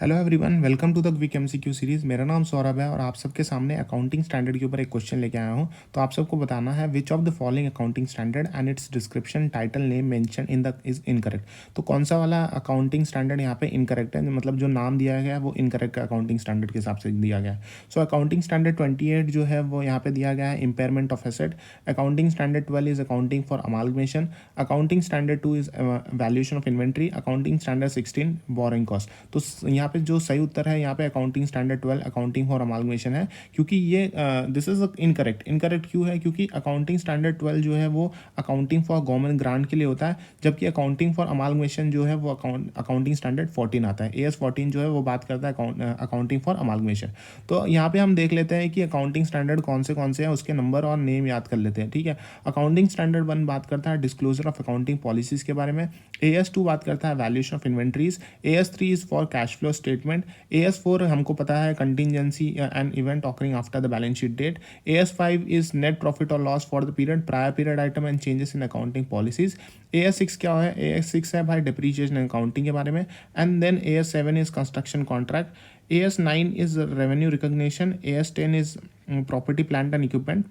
Hello everyone, welcome to the quick MCQ series. मेरा नाम सौरभ है और आप सबके सामने अकाउंटिंग स्टैंडर्ड के ऊपर एक क्वेश्चन लेके आया हूँ। तो आप सबको बताना है which of the following accounting standard and it's description title name mention in the is incorrect. तो कौन सा वाला अकाउंटिंग स्टैंडर्ड यहाँ पे इनकरेक्ट है, मतलब जो नाम दिया गया है वो इनकरेक्ट अकाउंटिंग स्टैंडर्ड के हिसाब से दिया गया है। सो अकाउंटिंग स्टैंडर्ड 28 जो है वो यहाँ पे दिया गया है impairment of asset. Accounting standard 12 is accounting for amalgamation. Accounting standard 2 is valuation of inventory. Accounting standard 16 borrowing cost. तो यहाँ पे जो सही उत्तर है यहाँ पे accounting standard 12 accounting for amalgamation है, क्योंकि ये दिस इज इनकरेक्ट। इनकरेक्ट क्यों है? क्योंकि अकाउंटिंग स्टैंडर्ड 12 जो है वो अकाउंटिंग फॉर गवर्नमेंट ग्रांट के लिए होता है, जबकि अकाउंटिंग फॉर अमालगमेशन जो है वो अकाउंटिंग स्टैंडर्ड 14 आता है। एएस 14 जो है वो बात करता है अकाउंटिंग फॉर अमालगमेशन। तो यहाँ पे हम देख लेते हैं कि अकाउंटिंग स्टैंडर्ड कौन से हैं, उसके नंबर और नेम याद कर लेते हैं। ठीक है, अकाउंटिंग स्टैंडर्ड 1 बात करता है डिस्क्लोजर ऑफ अकाउंटिंग पॉलिसीज के बारे में। एएस 2 बात करता है valuation of inventories. AS 3 is for cash flow statement. AS 4 हमको पता है contingency and event occurring after the balance sheet date. AS 5 is net profit और loss for the period, prior period item and changes in accounting policies. AS 6 क्या है? As 6 है भाई depreciation accounting के बारे में। And then AS 7 is construction contract. AS 9 is revenue recognition. AS 10 is property plant and equipment.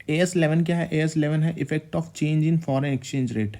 AS 11 क्या है? AS 11 है effect of change in foreign exchange rate.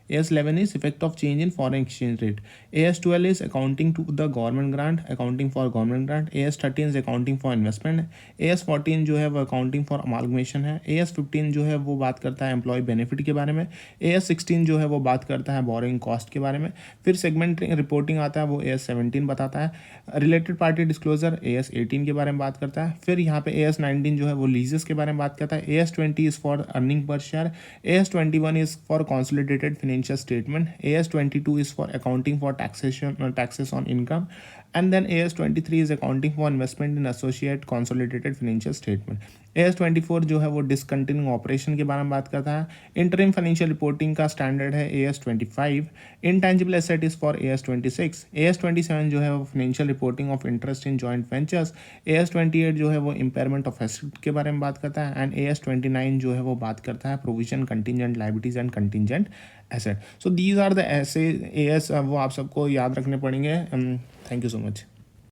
AS11 is effect of change in foreign exchange rate. AS12 is accounting to the government grant, accounting for government grant. AS13 is accounting for investment. AS14 जो है वो accounting for amalgamation है. AS15 जो है वो बात करता है employee benefit के बारे में. AS16 जो है वो बात करता है borrowing cost के बारे में. फिर segment reporting आता है, वो AS17 बताता है. Related party disclosure AS18 के बारे में बात करता है. फिर यहाँ पे AS19 जो है वो leases के बारे में बात करता है. AS20 is for earning per share. AS21 is for consolidated financial statement. AS22 is for accounting for taxes on income. And then AS23 is accounting for investment in associate consolidated financial statement. AS24 जो है वो discontinuing operation के बारे में बात करता है. Interim financial reporting का स्टैंडर्ड है AS25. Intangible asset is for AS26. AS27 जो है वो financial reporting of interest in joint ventures. AS28 जो है वो इम्पेयरमेंट ऑफ एसेट के बारे में बात करता है. एंड AS29 जो है वो बात करता है provision contingent liabilities and contingent asset. So these are the AS AS वो आप सबको याद रखने पड़ेंगे. Thank you so much.